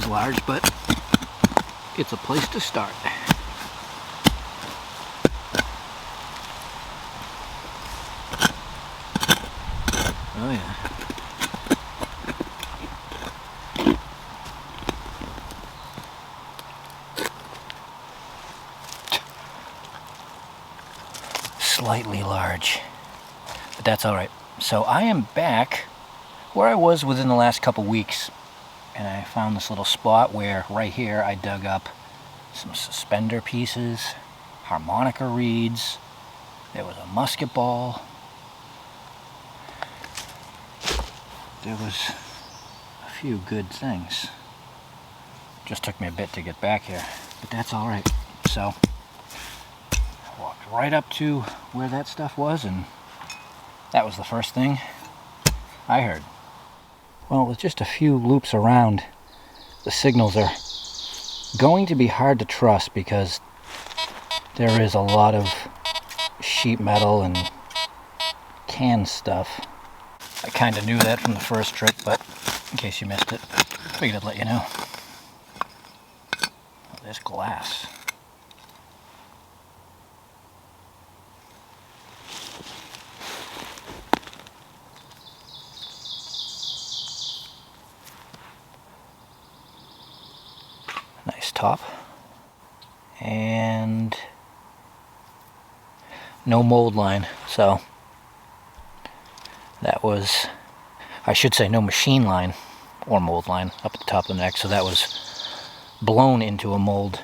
large, but it's a place to start. Oh yeah. Slightly large, but that's all right. So I am back where I was within the last couple weeks, and I found this little spot where right here I dug up some suspender pieces, harmonica reeds, there was a musket ball, there was a few good things. Just took me a bit to get back here, but that's all right. So I walked right up to where that stuff was, and that was the first thing I heard. Well, with just a few loops around, the signals are going to be hard to trust because there is a lot of sheet metal and canned stuff. I kind of knew that from the first trip, but in case you missed it, figured I'd let you know. Oh, there's glass. Nice top. And no mold line, so that was, I should say no machine line or mold line up at the top of the neck, so that was blown into a mold.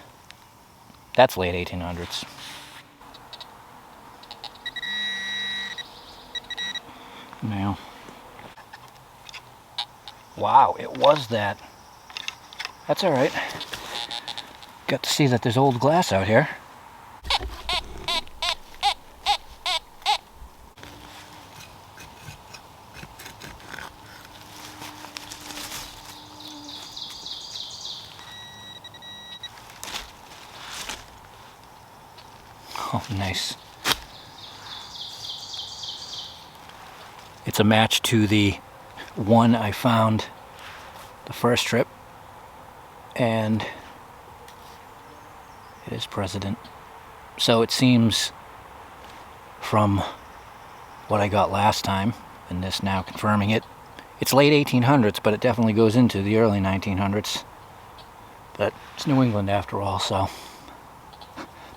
That's late 1800s. Now, wow, it was that. That's all right. Got to see that there's old glass out here. Oh, nice. It's a match to the one I found the first trip, and it is President. So it seems from what I got last time, and this now confirming it, it's late 1800s, but it definitely goes into the early 1900s. But it's New England after all, so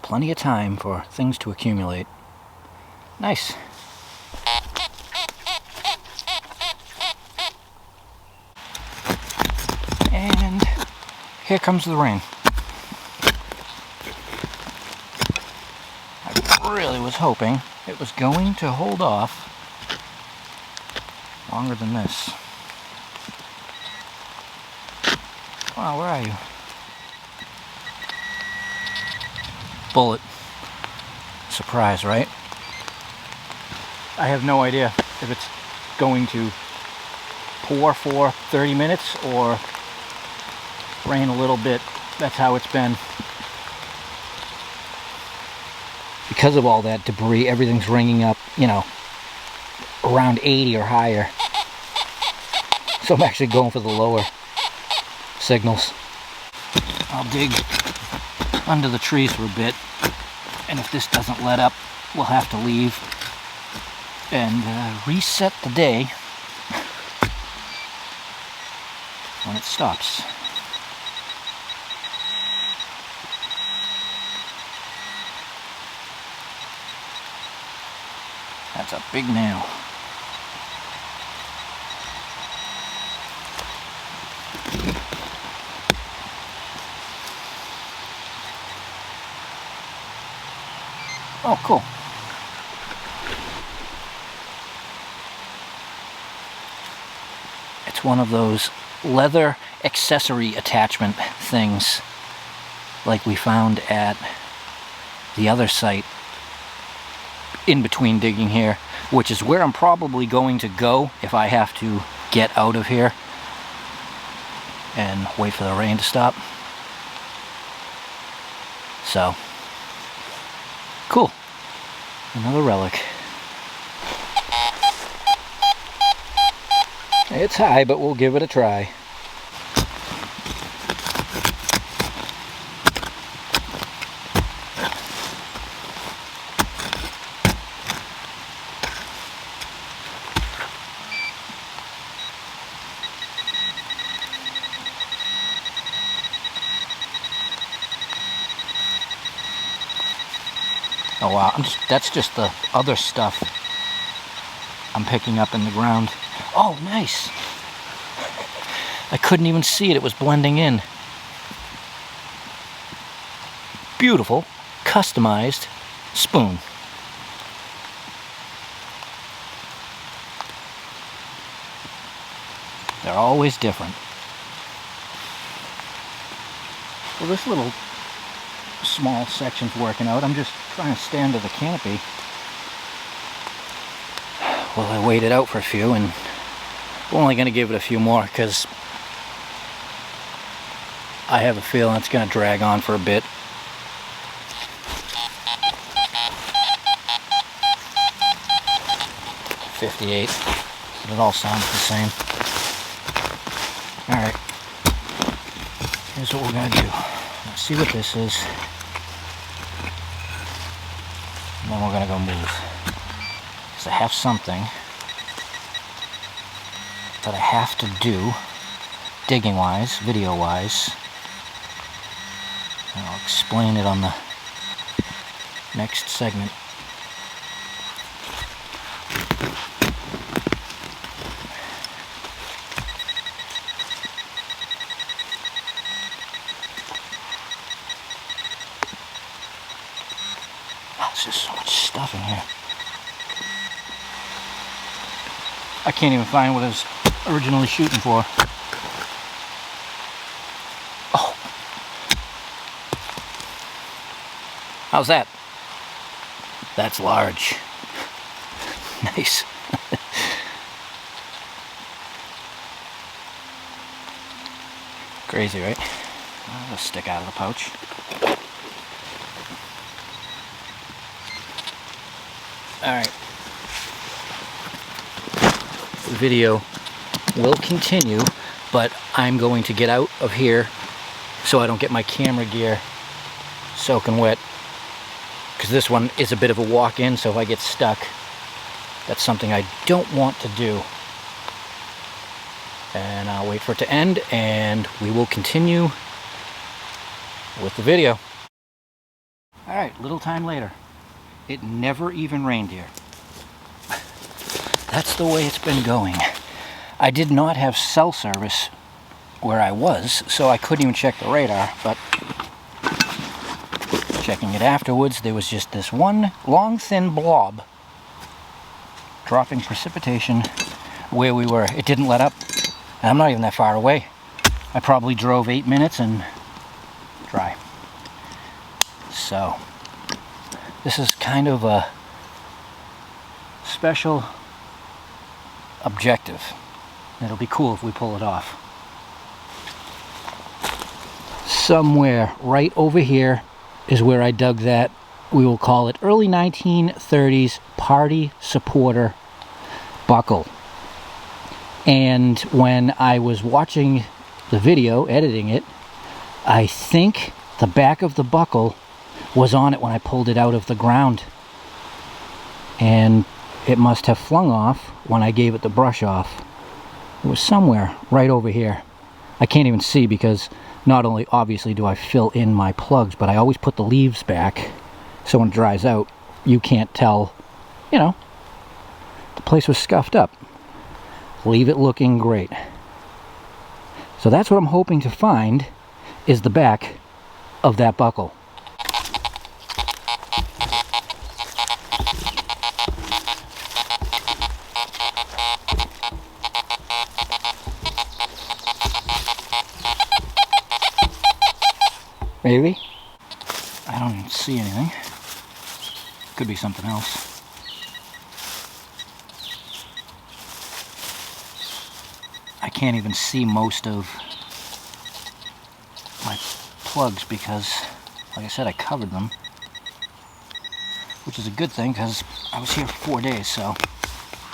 plenty of time for things to accumulate. Nice. And here comes the rain. I really was hoping it was going to hold off longer than this. Wow, where are you? Bullet. Surprise, right? I have no idea if it's going to pour for 30 minutes or rain a little bit. That's how it's been. Because of all that debris, everything's ringing up, you know, around 80 or higher. So I'm actually going for the lower signals. I'll dig under the trees for a bit, and if this doesn't let up, we'll have to leave and reset the day when it stops. That's a big nail. Oh, cool. It's one of those leather accessory attachment things like we found at the other site in between digging here, which is where I'm probably going to go if I have to get out of here and wait for the rain to stop. So, cool. Another relic. It's high, but we'll give it a try. Oh wow, that's just the other stuff I'm picking up in the ground. Oh, nice! I couldn't even see it, it was blending in. Beautiful, customized spoon. They're always different. Well, this little small section's working out. I'm just trying to stay under the canopy while I wait it out for a few, and I'm only going to give it a few more because I have a feeling it's going to drag on for a bit. .58. It all sounds the same. Alright. Here's what we're going to do. Let's see what this is. And then we're going to go move. Because I have something that I have to do, digging wise, video wise. And I'll explain it on the next segment. There's just so much stuff in here. I can't even find what I was originally shooting for. Oh. How's that? That's large. Nice. Crazy, right? I'll stick out of the pouch. Alright. The video will continue, but I'm going to get out of here so I don't get my camera gear soaking wet. Because this one is a bit of a walk-in, so if I get stuck, that's something I don't want to do. And I'll wait for it to end, and we will continue with the video. Alright, little time later. It never even rained here. That's the way it's been going. I did not have cell service where I was, so I couldn't even check the radar, but checking it afterwards, there was just this one long, thin blob dropping precipitation where we were. It didn't let up, and I'm not even that far away. I probably drove 8 minutes and dry. So this is kind of a special objective. It'll be cool if we pull it off. Somewhere right over here is where I dug that, we will call it early 1930s party supporter buckle. And when I was watching the video, editing it, I think the back of the buckle was on it when I pulled it out of the ground, and it must have flung off when I gave it the brush off. It was somewhere right over here. I can't even see because not only obviously do I fill in my plugs, but I always put the leaves back so when it dries out you can't tell, you know, the place was scuffed up. Leave it looking great. So that's what I'm hoping to find, is the back of that buckle. Maybe. I don't even see anything. Could be something else. I can't even see most of my plugs because, like I said, I covered them. Which is a good thing because I was here for 4 days, so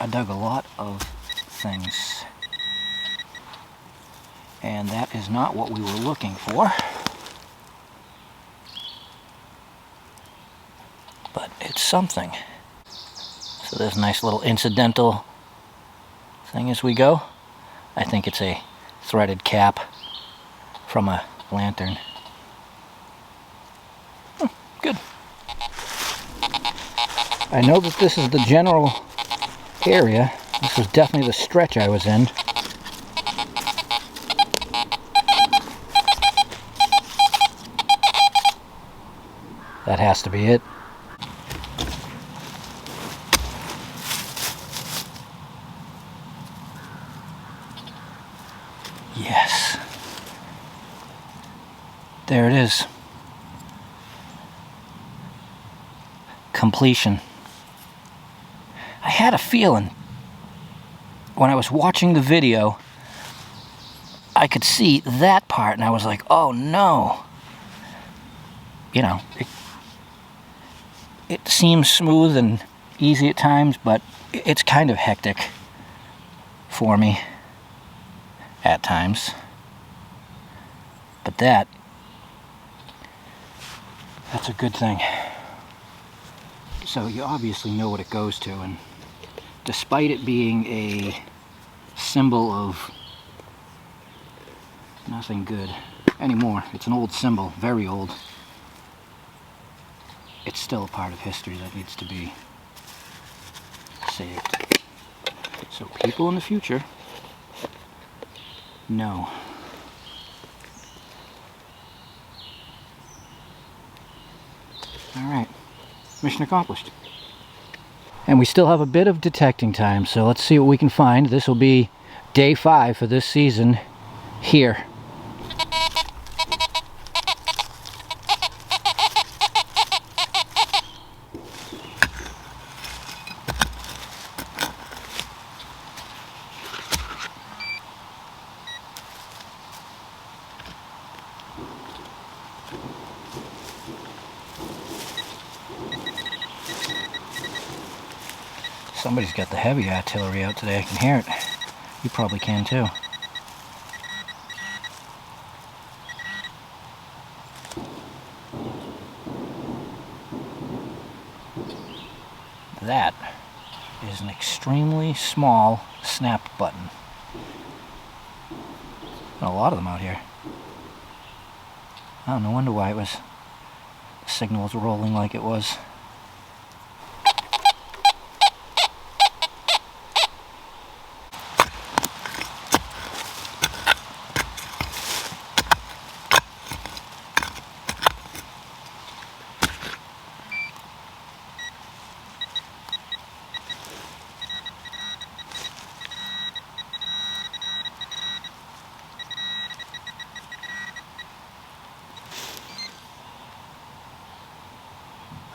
I dug a lot of things. And that is not what we were looking for. But it's something. So there's a nice little incidental thing as we go. I think it's a threaded cap from a lantern. Good. I know that this is the general area. This was definitely the stretch I was in. That has to be it. Yes. There it is. Completion. I had a feeling when I was watching the video, I could see that part and I was like, oh no. You know, it seems smooth and easy at times, but it's kind of hectic for me at times. But that's a good thing. So you obviously know what it goes to, and despite it being a symbol of nothing good anymore, it's an old symbol, very old, it's still a part of history that needs to be saved. So people in the future know. Alright, mission accomplished. And we still have a bit of detecting time, so let's see what we can find. This will be day 5 for this season here. Somebody's got the heavy artillery out today. I can hear it. You probably can too. That is an extremely small snap button. A lot of them out here. Oh, no wonder why the signal was rolling like it was.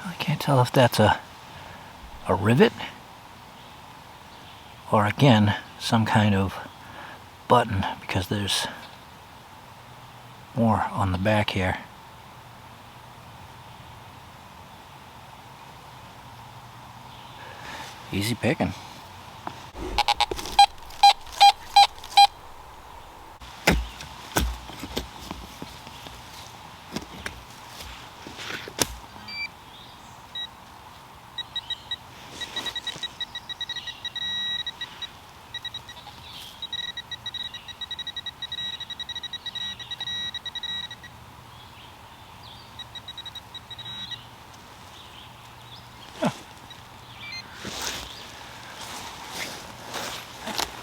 I can't tell if that's a rivet or again some kind of button, because there's more on the back here. Easy picking.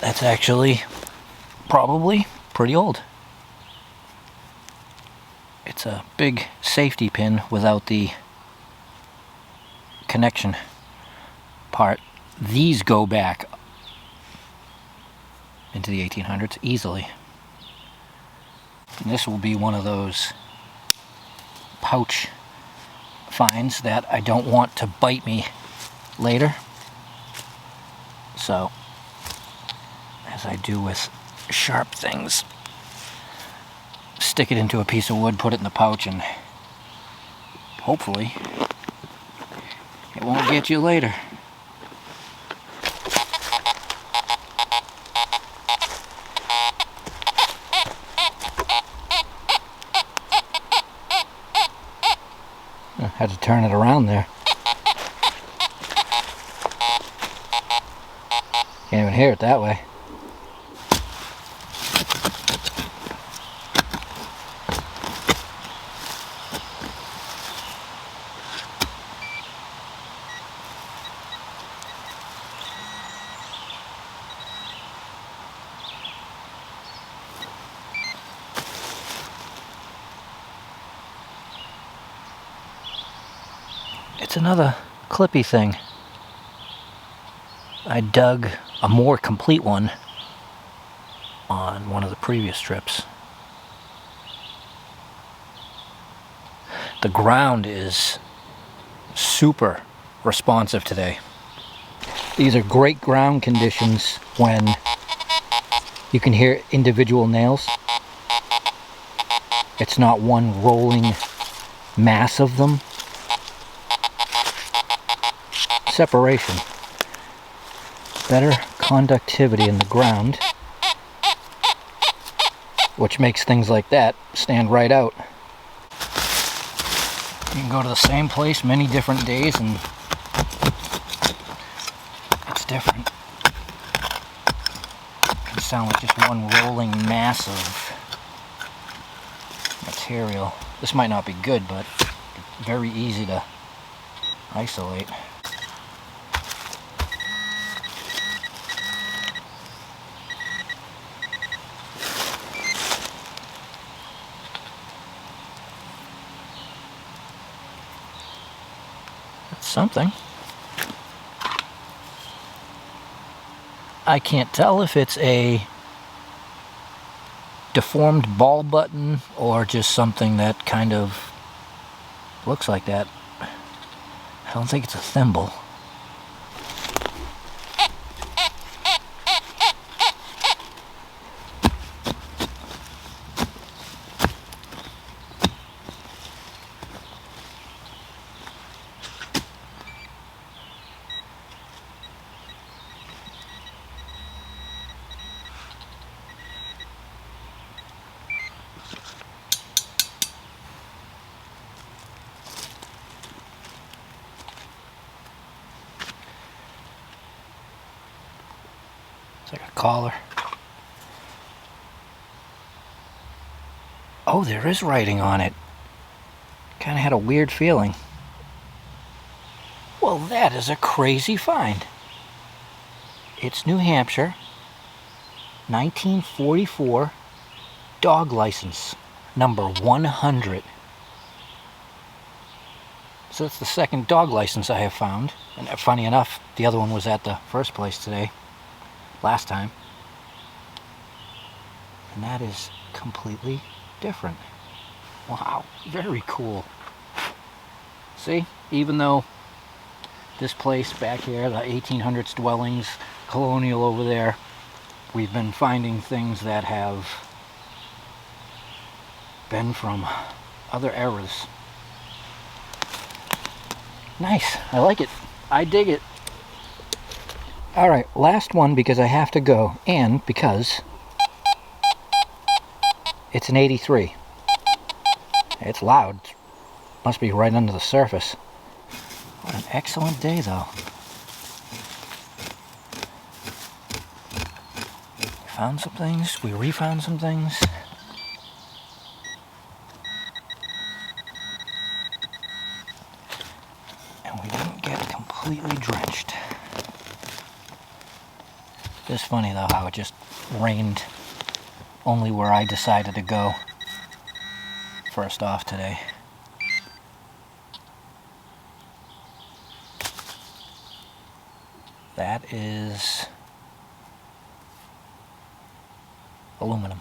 That's actually probably pretty old. It's a big safety pin without the connection part. These go back into the 1800s easily. And this will be one of those pouch finds that I don't want to bite me later. So, as I do with sharp things, stick it into a piece of wood, put it in the pouch, and hopefully it won't get you later. I had to turn it around there. Can't even hear it that way. it's another clippy thing. I dug a more complete one on one of the previous trips. The ground is super responsive today. These are great ground conditions when you can hear individual nails. It's not one rolling mass of them. Separation. Better conductivity in the ground, which makes things like that stand right out. You can go to the same place many different days and it's different. It can sound like just one rolling mass of material. This might not be good, but very easy to isolate. That's something. I can't tell if it's a deformed ball button or just something that kind of looks like that. I don't think it's a thimble. It's like a collar. Oh, there is writing on it. Kind of had a weird feeling. Well, that is a crazy find. It's New Hampshire, 1944 dog license, number 100. So it's the second dog license I have found. And funny enough, the other one was at the first place today. Last time. And that is completely different. Wow, very cool. See, even though this place back here, the 1800s dwellings, colonial over there, we've been finding things that have been from other eras. Nice, I like it. I dig it. Alright, last one because I have to go, and because it's an 83. It's loud. Must be right under the surface. What an excellent day, though. We found some things, we refound some things. And we didn't get completely drenched. It's funny though how it just rained only where I decided to go first off today. That is aluminum.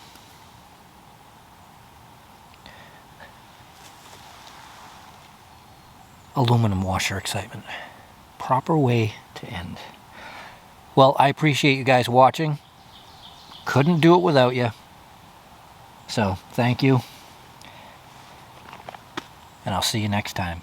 Aluminum washer excitement. Proper way to end. Well, I appreciate you guys watching. Couldn't do it without you. So, thank you. And I'll see you next time.